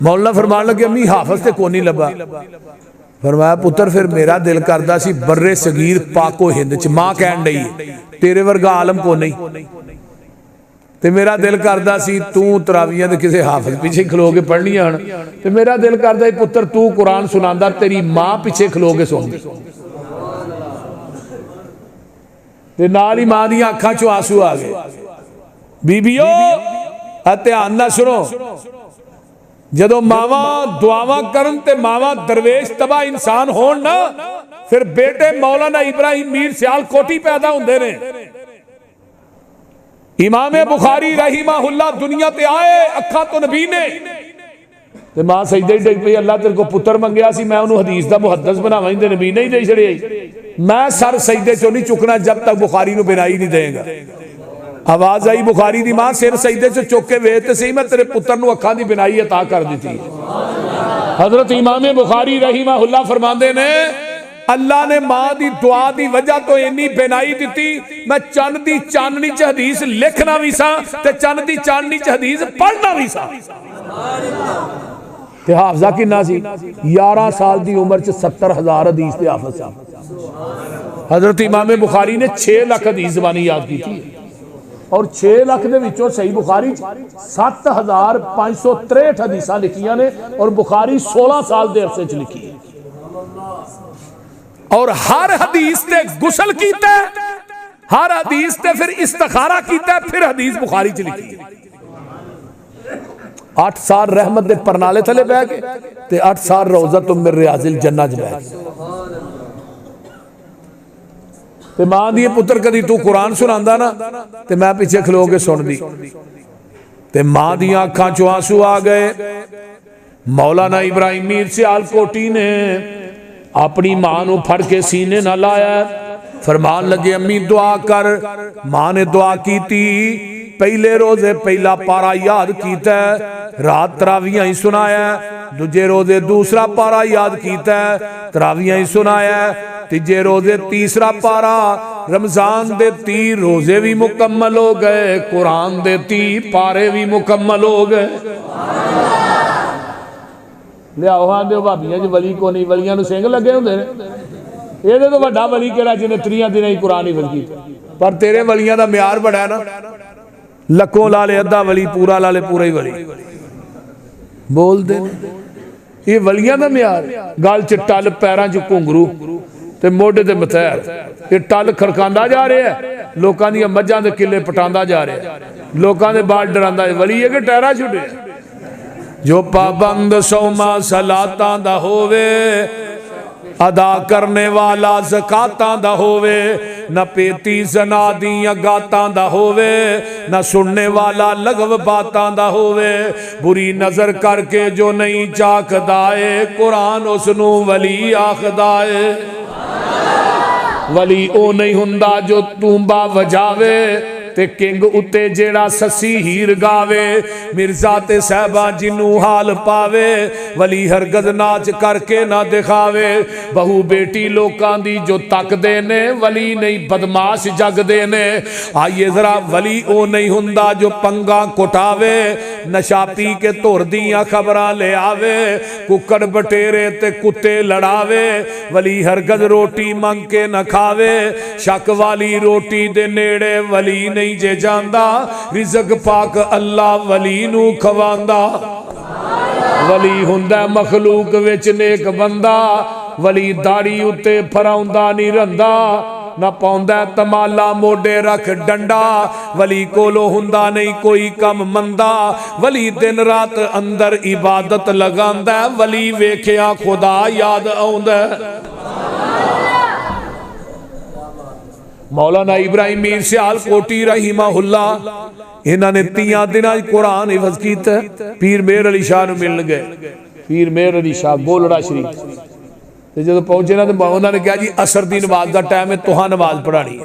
मौलाना फरमान लगे अम्मी हाफिज ते कोई नहीं लभा। फरमाया पुत्र फिर मेरा दिल करदा सी बर्रे सगीर पाको हिंद च मां कहन डई तेरे वर्गा आलम को नहीं, ते मेरा दिल करदा सी तू तरावियां दे किसी हाफिज पीछे खलो के पढ़नियां हन, ते मेरा दिल करदा सी पुत्र तू कुरान सुनांदा तेरी मां पीछे खलो के सुनदी, ते नाल ही मां दी अखां चों आंसू आ गए। बीबियो ध्यान नाल सुनो, जदों मावां दुआवां करन ते मावां दरवेश तबाह इंसान होण ना, फिर बेटे मौलाना इब्राहिम मीर सियालकोटी पैदा हुंदे ने। इमाम बुखारी रहीमहुल्लाह दुनिया ते आए अखा तो नबी ने, ते मां सजदे डिग पई अल्लाह तेरे को पुत्र मंगया सी, मैं उन्होंने हदीस दा मुहद्दिस बनावां ते नबी नहीं दे छड़े, मैं सर सजदे चों नहीं चुकना जब तक बुखारी नूं बिनाई नहीं देगा। आवाज आई बुखारी दी मां सिर सजदे च चुक के वेख ते सही मैं तेरे पुत्र नूं अखां दी बिनाई अता कर दी। हजरत इमाम बुखारी रहीमहुल्लाह फरमांदे ने अल्लाह ने मां दी दुआ दी वजह तो इन्नी बेनाई दी, मैं चंद दी चांदनी च हदीस लिखना भी सा ते चंद दी चांदनी च हदीस पढ़ना भी सा। ते हाफजा किन्ना सी 11 साल दी उम्र च 70,000 हदीस दे हाफिज सी। हजरत इमाम बुखारी ने 6 लाख हदीस ज़बानी याद की थी, और 6 लाख दे विचों सही बुखारी 7,563 हदीसां लिखियां ने, और बुखारी 16 साल दे अरसे च लिखी है, और हर हदीस ते गुसल कीता, हर हदीस ते फिर इस्तिखारा कीता, फिर हदीस बुखारी च लिखी है। 8 साल रहमत दे परनाले थले बह के ते 8 साल रौज़तुम मिन रियाज़िल जन्नह च बह के। ते मां दी पुत्र कदी तू कुरान सुनांदा ना ते मैं पीछे खलो के सुनदी, ते मां दी अखां चों आंसू आ गए। मौलाना इब्राहिम मीर सियालकोटी ने अपनी मां नूं फड़ के सीने ना लाया, फरमान लगे अम्मी दुआ कर। मां ने दुआ की, पहले रोजे पहला पारा याद कीता, रात तरावियां ही सुनाया, दूजे रोजे दूसरा पारा याद कीता, तरावियां ही सुनाया, तीजे रोजे तीसरा पारा, रमजान दे 30 रोजे भी मुकम्मल हो गए, कुरान दे 30 पारे भी मुकम्मल हो गए। लियाओ आंदे भाबियां च वली को नहीं, वलियां नूं सिंह लगे हुंदे ने, इहदे तो वड्डा वली किहड़ा जिन्हें 30 दिन ही कुरान हिफज कीता। पर तेरे वलियां दा म्यार बड़ा है ना, लखों ला ले अद्धा वली, पूरा ला ले पूरा ही वली बोल दे। ये वलियां दा म्यार, गल च टल, पैरां च घुंघरू ते मोढे ते मथैर, ये टल खड़कांदा जा रहा है, लोकां दी मझां दे किले पटांदा जा रहा है, लोकां दे बाल डरांदा है। वली है कि टहरा छुटे जो पाबंद सौमा सलातां दा होवे, अदा करने वाला ज़कातां दा होवे, न पेती जना दियां गातां दा होवे, न सुनने वाला लगव बातां दा होवे, बुरी नजर करके जो नहीं झाकदा है, कुरान उसनू वली आखदा है। वली ओ नहीं हुंदा जो तूंबा वजावे, ते किंग उत्ते जेड़ा ससी हीर गावे, मिर्जा ते साहबा जिन्नू हाल पावे, वली हरगज नाच करके ना दिखावे, बहु बेटी लोकां दी जो तकदे ने, वली नहीं बदमाश जगदे ने। आइए जरा वली ओ नहीं हुंदा जो पंगा कुटावे, नशा पी के धुर दियां खबरां ले आवे, कुकड़ बटेरे ते कुत्ते लड़ावे, वली हरगज रोटी मंग के न खावे, शक वाली रोटी दे नेड़े वली नहीं जे जांदा, रिज़क पाक अल्लाह वली नू खवांदा। वली हुंदा मखलूक विच नेक बंदा, वली दाड़ी उत्ते फराउंदा नहीं रंदा, ना पाउंदा तमाला मोडे रख डंडा, वली कोलो हुंदा नहीं कोई कम मंदा, वली दिन रात अंदर इबादत लगांदा, वली वेखिया खुदा याद आउंदा। मौलाना इब्राहिम मीर सियालकोटी रहीमहुल्लाह, इन्हां ने 30 दिनां कुरान हिफज कीता। पीर मेहर अली शाह नूं मिलन गए, पीर मेहर अली शाह गोलड़ा शरीफ, ते जदों पहुंचे ना तो उन्होंने कहा जी असर दी नमाज का टाइम है, तुहां नमाज पढ़ानी।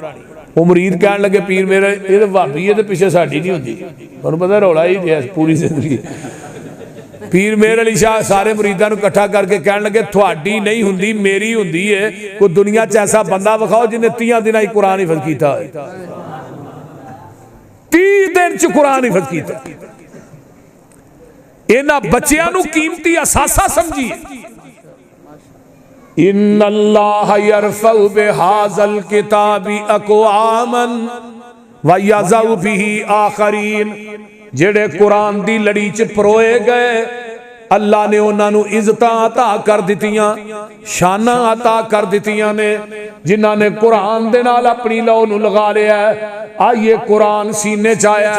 वो मुरीद कहन लगे पीर मेरे ये तो भाभी है, पिछे साडी नहीं होंदी, तुहानूं पता रौला ही है पूरी जिंदगी। पीर मेहर अली शाह सारे मुरीदां नूं इकट्ठा करके कहन लगे तुहाडी नहीं हुंदी, मेरी हुंदी है। कोई दुनिया च ऐसा बंदा विखाओ जिन्हें 30 दिन ही कुरान हिफज कीता है, 30 दिन च कुरान हिफज कीता। इन्हां बच्चियां नूं कीमती असासा समझिए। इन्नल्लाह यरफउ बिहाज़ल किताबी अक़वामन व यज़उ बिही आखरीन। जेड़े कुरान दी लड़ी च परोए गए अल्लाह ने उन्होंने इज्जतां अता कर दित्तियां, शाना अता कर दित्तियां ने। जिन्हां ने कुरान दे नाल अपनी लौ नूं लगा लिया आइए कुरान सीने च आया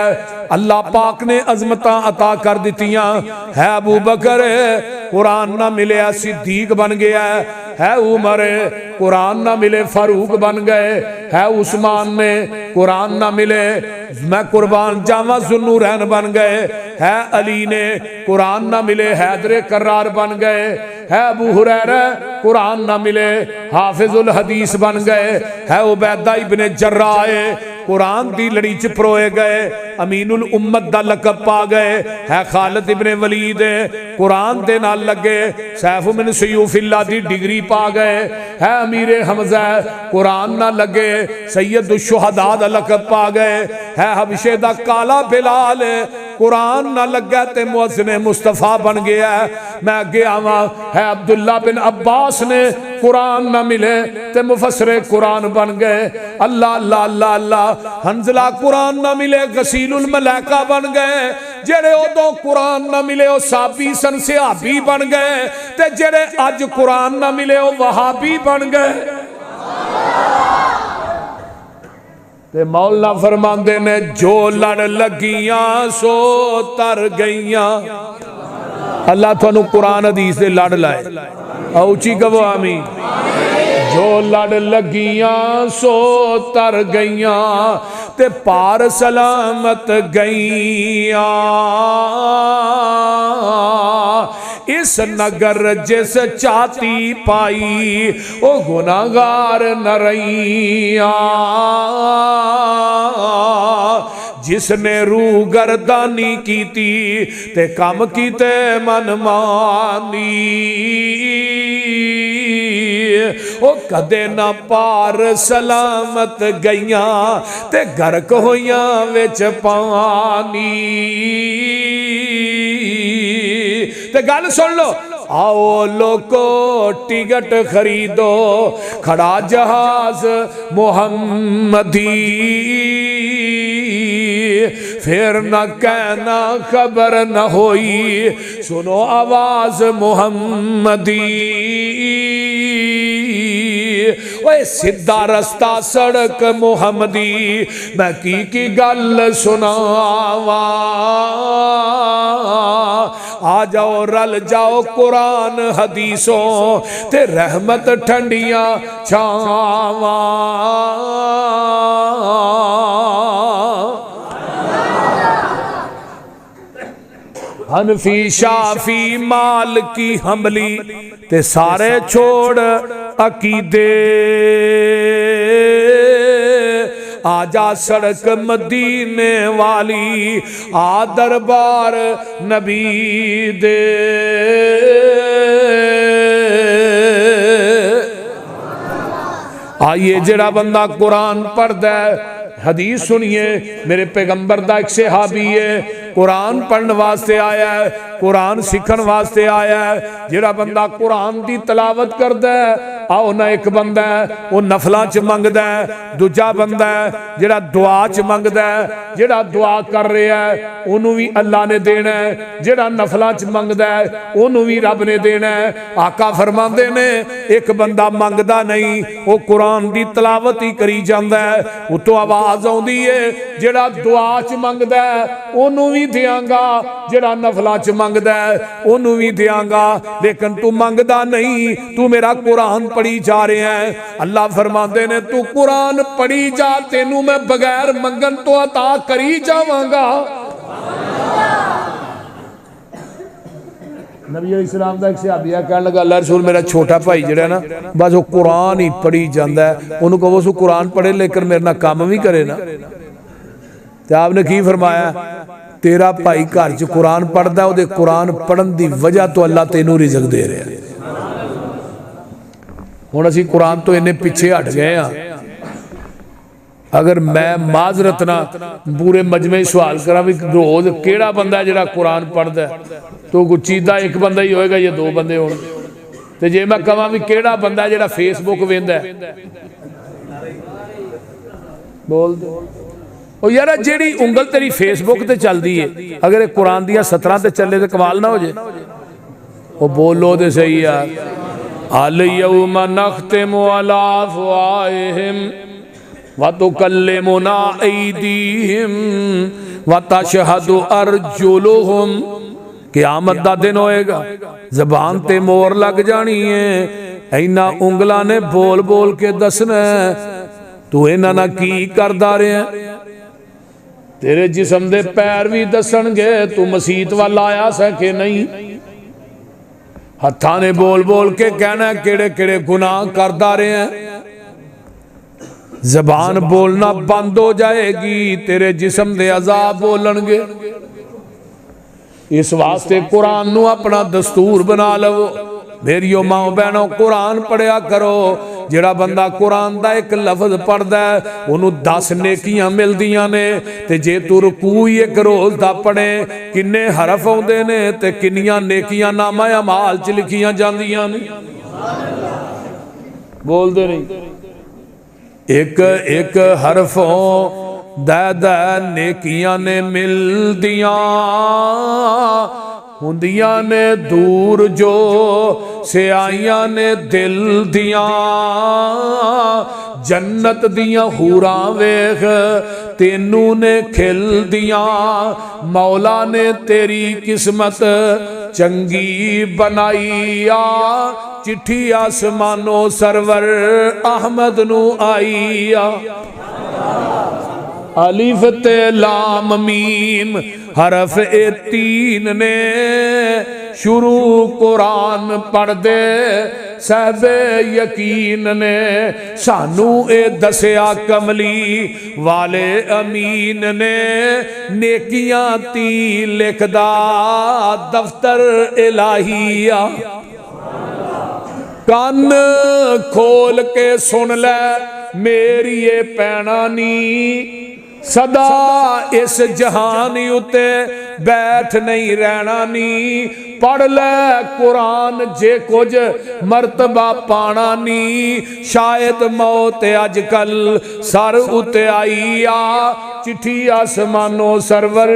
अल्लाह पाक ने अजमतां अता कर दित्तियां। है अबू बकर कुरान ना मिले सिद्दीक बन गया, है उमर कुरान ना मिले फारूक बन गए, है उस्मान ने कुरान ना मिले मैं कुर्बान जावा ज़ुन्नूरैन बन गए, है अली ने कुरान ना मिले हैदर करार बन गए, है अबू हुरैरा कुरान ना मिले हाफिजुल हदीस बन गए, है उबैदा इब्ने जर्राह कुरान दी लड़ी च परोए गए अमीनुल उम्मत दा लकब पा गए, है खालिद इब्ने वलीद कुरान दे नाल लगे सैफ मिन सयूफिल्लाह दी डिग्री पा गए, है अमीर हमजा कुरान ना लगे सैयद शुहदा दा लकब पा गए, है हबशे दा काला बिलाल कुरान ना लगा ते मुअज्जिन मुस्तफा बन गया। मैं अगे आवा है अब्दुल्ला बिन अब्बास ने कुरान ना मिले ते मुफस्सिर कुरान बन गए। अल्लाह अल्लाह अल्लाह अल्लाह हंजला कुरान ना मिले गसीलुल मलाइका बन गए। जेड़े उदों कुरान ना मिले वो साबी सन सहाबी बन गए ते जेड़े अज कुरान ना मिले वो वहाबी बन गए। ते मौला फरमांदे ने जो लड़ लगियां सो तर गईयां। अल्लाह तुहानू कुरान हदीस दे लड़ लाए औची कहो आमीन। जो लड़ लगियां सो तर गईयां ते पार सलामत गईयां। इस नगर जिस चाती पाई ओ गुनाहगार न रहिया। जिसने रूह गर्दानी कीती ते कम कीते मन मानी ओ कदे ना पार सलामत गईयां ते गर्क होइयां विच पानी। ते गल सुन लो आओ लोको टिकट खरीदो खड़ा जहाज मोहम्मदी। फिर न कहना खबर न होई सुनो आवाज मोहम्मदी। ओए सीधा रास्ता सड़क मोहम्मदी मैं की गल सुनावा। आ जाओ रल जाओ कुरान हदीसों ते रहमत ठंडिया छावा। हनफी शाफी माल की हमली ते सारे छोड़ अकीदे। आजा सड़क मदीने वाली आ दरबार नबी दे। आइए जेड़ा बंदा कुरान पढ़दा है हदीस सुनिए मेरे पैगंबर दा एक सहाबी है कुरान पढ़ने वास्ते आया है कुरान सीखन वास्ते आया है। जेड़ा बंदा कुरान दी तलावत करदा है आओ ना एक बंदा है वो नफलों च मंगदा है, दूजा बंदा है जेड़ा दुआ च मंगदा है। जेड़ा दुआ कर रहा है उन्होंने भी अल्लाह ने देना है, जेड़ा नफलों च मंगदा है उन्होंने भी रब ने देना है। आका फरमांदे ने एक बंदा मंगदा नहीं वो कुरान दी तलावत ही करी जांदा है उतों आवाज आउंदी है जेड़ा दुआ च मंगदा है उन्होंने भी देंगा, जेड़ा नफलों च मंगदा है उन्होंने भी देंगा। लेकिन तू मंगदा नहीं तू मेरा कुरान पढ़ी जा रहे हैं। अल्लाह फरमाते ने तू कुरान पढ़ी जा तेनू मैं बगैर मंगन तो अता करी जावांगा। नबी इस्लाम दा एक सहाबी कहन लगा अल्लाह रसूल मेरा छोटा भाई जिहड़ा ना बस वो कुरान ही पढ़ी जांदा है उन्होंने कहो सो कुरान पढ़े लेकिन मेरे नाल काम भी करे ना। ते आपने की फरमाया तेरा भाई घर च कुरान पढ़दा है कुरान पढ़न की वजह तो अल्लाह तेनू रिज़क दे रहा है। हुण असीं कुरान तो इन्ने पिछे हट गए हाँ। अगर मैं माजरत ना पूरे मजमे सवाल करा भी रोज केड़ा बंदा जिहड़ा कुरान पढ़दा तो गुचीदा एक बंदा ही होएगा या दो बंदे होणगे ते जे मैं कहां भी केड़ा बंदा जिहड़ा फेसबुक वेंदा बोल दे ओ यार जेड़ी उंगल तेरी फेसबुक ते चलदी है अगर ये कुरान दियां 17 ते चले तो कमाल ना हो जाए ओ बोलो ते सही यार अल यौम नख्तिमु अला अफ़वाहिहिम व तुकल्लिमुना ऐदीहिम व तशहदु अर्जुलुहुम क़यामत दा दिन होएगा ज़बान ते मोर लग जानी है इन्हां उंगलां ने बोल बोल के दसना तू इन्हां नाल की करदा रहा तेरे जिस्म दे पैर भी दसणगे तू मसीत वाल आया सै कि नहीं हत्थां ने बोल बोल के कहना केड़े केड़े गुनाह करदा रहे जबान बोलना बंद हो जाएगी तेरे जिस्म दे अज़ाब बोलणगे इस वास्ते कुरान नू अपना दस्तूर बना लवो मेरियो माओ बहनों कुरान पढ़िया करो जिहड़ा बंदा कुरान दा एक लफ्ज पढ़दा है उन्हों 10 नेकियां मिलदियां ने ते जे तू रुकू ही एक रोज दा पढ़े किन्ने हरफ आउंदे ने ते किन्नियां नेकियां नामा अमाल च लिखियां जांदियां ने बोलदे नहीं एक एक हरफों दा नेकियां ने मिलदियां हुंदियां ने दूर जो सियाइयां ने दिल दियां जन्नत दियां हूरां वेख तेनू ने खिल दियां मौला ने तेरी किस्मत चंगी बनाई आ चिट्ठी आसमानो सरवर अहमद नू आई आ अलिफ ते लाम मीम हरफ ए 3 ने शुरू कुरान पढ़ दे साहबे यकीन ने सानू ए दसिया कमली वाले अमीन ने नेकियां ती लिखदा दफ्तर इलाहिया कान खोल के सुन ले मेरी ये पैना नी सदा इस जहान उते बैठ नहीं रहना नी पढ़ ले कुरान जे कुछ मर्तबा पाना नी शायद मौत अजकल सर उते आई आ चिट्ठी आसमानो सरवर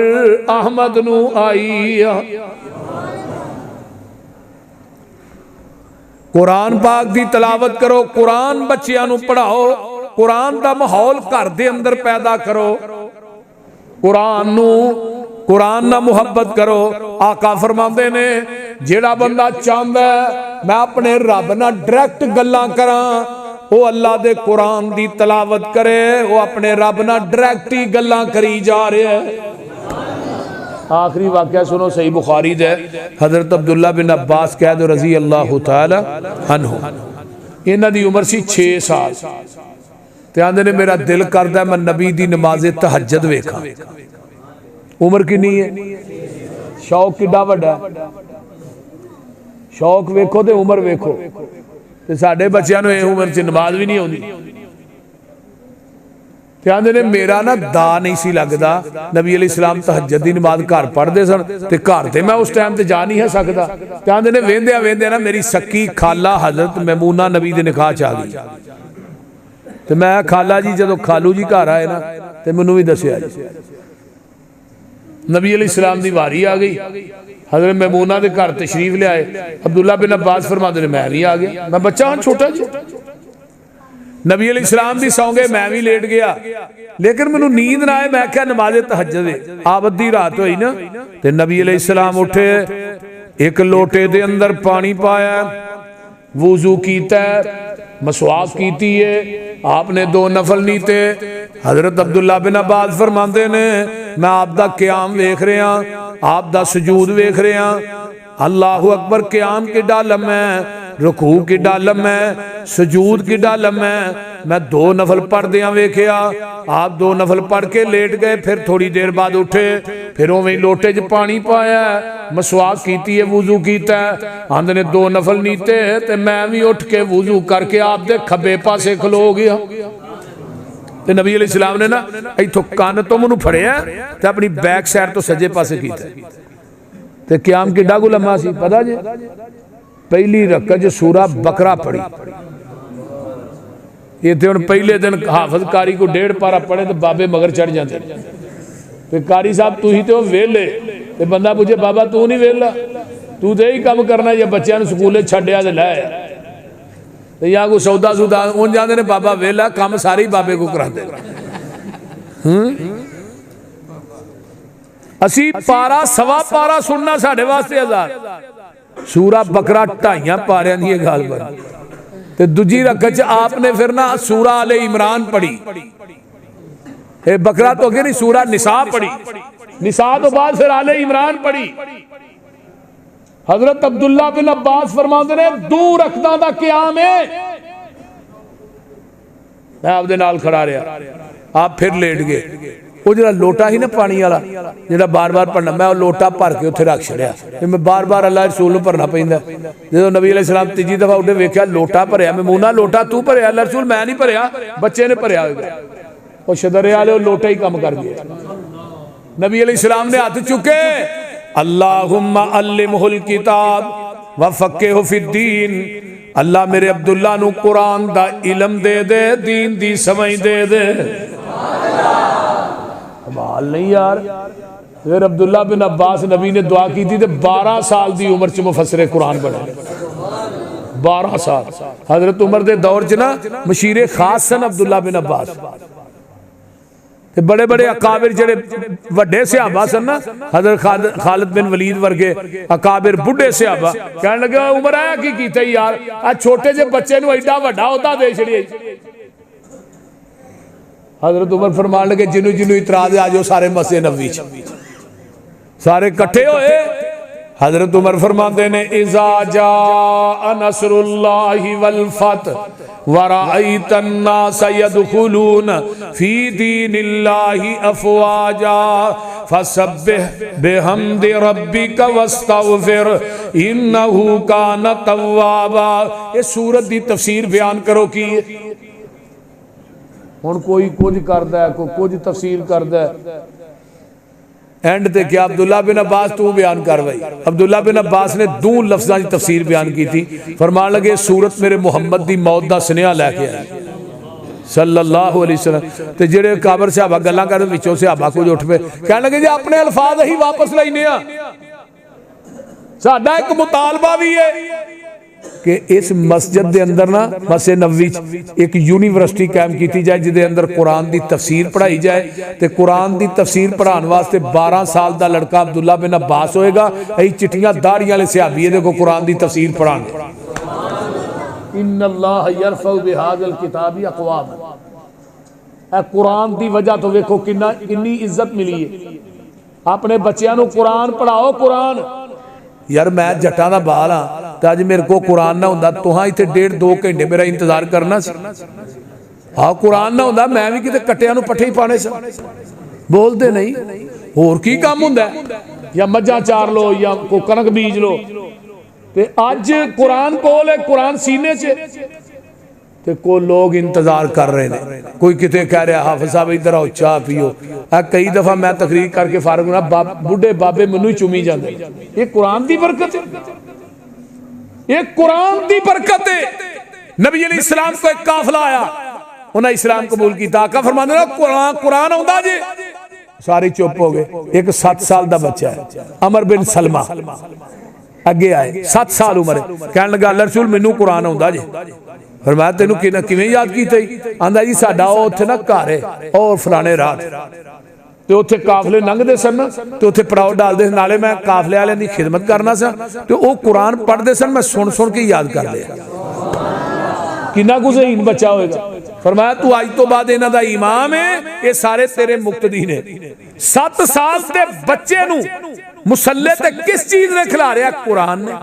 अहमद नू आई आ कुरान पाक दी तलावत करो कुरान बच्चियां नू पढ़ाओ कुरान दा माहौल घर दे अंदर पैदा करो कुरान नू कुरान ना मुहब्बत करो आका फरमांदे ने जेड़ा बंदा चाहंदा मैं अपने रब नाल डायरेक्ट गल्लां करां वो अल्लाह दे कुरान दी तलावत करे वो अपने रब नाल डायरेक्ट ही गल्लां करी जा रहा है आखिरी वाकया सुनो सही बुखारी दे हजरत अब्दुल्ला बिन अब्बास कह दो रजी अल्लाह तआला अन्हु इन्हां दी उम्र सी 6 साल ते आंदे ने मेरा दिल करदा मैं नबी दी नमाज़े तहज्जुद वेखां उम्र कितनी है शौक किड्डा वड्डा शौक वेखो ते उम्र वेखो ते साडे बच्चियां नूं इह उम्र च नमाज भी नहीं आउंदी ते आंदे ने मेरा ना दा नहीं सी लगदा नबी अलैहिस्सलाम तहज्जुद दी नमाज घर पढ़दे सन ते घर ते मैं उस टाइम ते जा नहीं है सकदा ते आंदे ने वेंदे वेंदे ना मेरी सक्की खाला हजरत मैमूना नबी दे निकाह च आ गई ते मैं खाला जी जदों खालू जी घर आए ना ते मैनूं भी दस्सिया नबी अलैहिस्सलाम दी वारी आ गई हजरत मैमूना दे घर तशरीफ ले आए अब्दुल्ला बिन अब्बास फरमाते ने मैं भी आ गया मैं बच्चा हाँ छोटा जी नबी अलैहिस्सलाम भी सौ गए मैं भी लेट गया लेकिन मैनूं नींद ना आए मैं क्या नमाज़े तहज्जुद आबदी रात हुई ना ते नबी अलैहिस्सलाम उठे एक लोटे दे अंदर पानी पाया वुजू कीता मसवाक कीती है आपने 2 नफल नीते हजरत अब्दुल्ला बिन अब्बास फरमाते ने मैं आप दा क़याम वेख रहा आप दा सुजूद वेख रहा अल्लाहु अकबर क़याम किड्डा लम्मा रुकू किड्डा लम्मा सुजूद किड्डा लम्मा मैं 2 नफल पढ़दियां वेखिया आप 2 नफल पढ़ के लेट गए फिर थोड़ी देर बाद उठे फिर उवें लोटे च पानी पाया मसवाक कीती है वुजू कीता आंदे ने 2 नफल नीते ते मैं भी उठ के वुजू करके आप दे खब्बे पासे खलो गया ते नबी अलैहिस्सलाम ने ना इथों कान तो मैनू फड़िया ते अपनी बैक साइड तो सज्जे पासे कीता ते क़याम किड्डा को लम्मा सी पता जे पहली रकअत च सूरा बकरा पढ़ी। इत्थे हुण पहले दिन हाफिज कारी को 1.5 पारा पढ़े तो बाबे मगर चढ़ जाते ते कारी साहब तुसीं ते वेले ते बंदा पूछे बाबा तू नहीं वेला तू तो यही काम करना जे बच्चों नूं स्कूले छड्डिया ते लै ते या कोई सौदा सूदा उन जाते ने बाबा वेला काम सारे ही बाबे को कराते। असी पारा सवा पारा सुनना साढ़े वास्ते आजाद। सूरा बकरा 2.5 पारियां दी गल बनी ते दूजी रकअत च आपने फिर ना सूरा आले इमरान पढ़ी। ए बकरा तो अगे नहीं सूरा निसा पढ़ी, निसा तो बाद फिर आले इमरान पढ़ी। हजरत अब्दुल्ला बिन अब्बास फरमाते ने 2 रकअतां दा क़याम है मैं आपदे नाल खड़ा रहा आप फिर लेट गए। वो जो लोटा ही ना पानी वाला जो बार बार भरना मैं लोटा भर के उत्थे रख छड़िया मैं बार बार अल्लाह रसूल नूं भरना पैंदा। जो नबी अलैहिस्सलाम तीजी दफा उठे वेख्या लोटा भरिया ममूना लोटा तू भरिया अल्लाह रसूल मैं नहीं भरिया बच्चे ने भरिया वो शदरे वाले लोटा ही कम कर गया। नबी अलैहिस्सलाम ने हाथ चुके अल्लाहुम्मा अल्लिमहुल किताब व फक्किहु फिद्दीन अल्लाह मेरे अब्दुल्ला नूं कुरान दा इल्म दे दे दीन दी समझ दे दे। कमाल नहीं यार। फिर अब्दुल्ला बिन अब्बास नबी ने दुआ की थी 12 साल की उम्र च मुफस्सिर कुरान बने 12 साल। हजरत उमर के दौर च ना मशीरे खास सन अब्दुल्ला बिन अब्बास ते बड़े बड़े अकाबिर जेड़े वड्डे सहाबा सन ना हजरत खालिद बिन वलीद वर्गे अकाबिर बुढ़े सहाबा कहने लगे उमर आया की कीता यार आ छोटे जे बच्चे नूं एडा वड्डा ओहदा दे छड़िए। हजरत उमर फरमान लगे जिन्हों जिन्हों इतराज आ जाओ सारे मस्जिद नबवी सारे इकट्ठे होए। हजरत उमर फरमाते ने इज़ा जा नसरुल्लाहि वल फतह व रअयतन नास यदखुलून फी दीनिल्लाहि अफवाजा फसब्बिह बिहम्दि रब्बिका वस्तगफिर इन्नहु कान तव्वाबा। ये सूरत दी तफसीर बयान करो की हुण कोई कुछ करदा है कोई कुछ तफसीर करदा है एंड ते क्या अब्दुल्ला बिन अब्बास तू बयान कर भाई। अब्दुल्ला बिन अब्बास ने 2 लफ्ज़ां की तफसीर बयान की थी। फरमान लगे सूरत मेरे मुहम्मद दी मौत दा सुनेहा लैके आई सल्लल्लाहु अलैहि वसल्लम ते जेड़े काबर सहाबा गल्लां करदे विचों सहाबा कुछ उठ पे कहण लगे जे अपने अल्फाज अहीं वापस लैने आ। साडा एक मुतालबा भी है कि इस मस्जिद के अंदर ना मस्जिद नबवी एक यूनिवर्सिटी कायम की जाए जिसके अंदर कुरान की तफसीर पढ़ाई जाए तो कुरान की तफसीर पढ़ाने वास्ते 12 साल का लड़का अब्दुल्ला बिन अब्बास होएगा। अं चिट्टियां दाड़ियां वाले सहाबी देखो कुरान की तफसीर पढ़ाने इन्नल्लाह यरफउ बिहाज़ल किताबि अक़वाम। कुरान की वजह तो वेखो कितनी इज्जत मिली है। अपने बच्चों को कुरान पढ़ाओ। कुरान यार मैं जट्टां दा बाल हाँ तो अज मेरे को कुरान ना होंदा तुहां इत्थे 1.5-2 घंटे मेरा इंतजार करना सी। हाँ कुरान ना होंदा मैं भी किते कट्टियां नूं पट्ठे ही पाने सी। बोलते नहीं होर की काम हुंदा या मज्जां चार लो या कोई कणक बीज लो ते अज कुरान कोल है कुरान सीने च ते को लोग इंतजार कर रहे हैं। कोई किते कह रहा हाफिज साहब इधर आओ चाह पियो। कई दफा मैं तकरीर करके फारग होना बुढ़े बाबे मैनू ही चूमी जाते। ये कुरान की बरकत है, ये कुरान की बरकत है। नबी अलैहिस्सलाम को एक काफिला आया उन्हें इस्लाम कबूल किया। आका फरमांदे ने कुरान आउंदा जी सारे चुप हो गए। एक 7 साल का बच्चा है अमर बिन सलमा अगे आए 7 साल उम्र कह लगा अल्लाह रसूल मैनू कुरान आउंदा जी। फरमाया तेनू किवें याद कीता? आंदा जी साडा उत्थे ना घर है और फलाने रात ते उत्थे काफले लंघदे सन ते उत्थे पड़ाव डालदे नाले मैं काफले वालियां दी खिदमत करना सा ते ओह कुरान पढ़दे सन मैं सुन सुन के याद कर लिया। किन्ना कुछ ज़हीन बच्चा होएगा। फरमाया तू अज तो बाद इन्हां दा इमाम है ये सारे तेरे मुक्तदी ने। 7 साल के बच्चे नू मुसल्ले ते किस चीज ने खिलारिया? कुरान ने।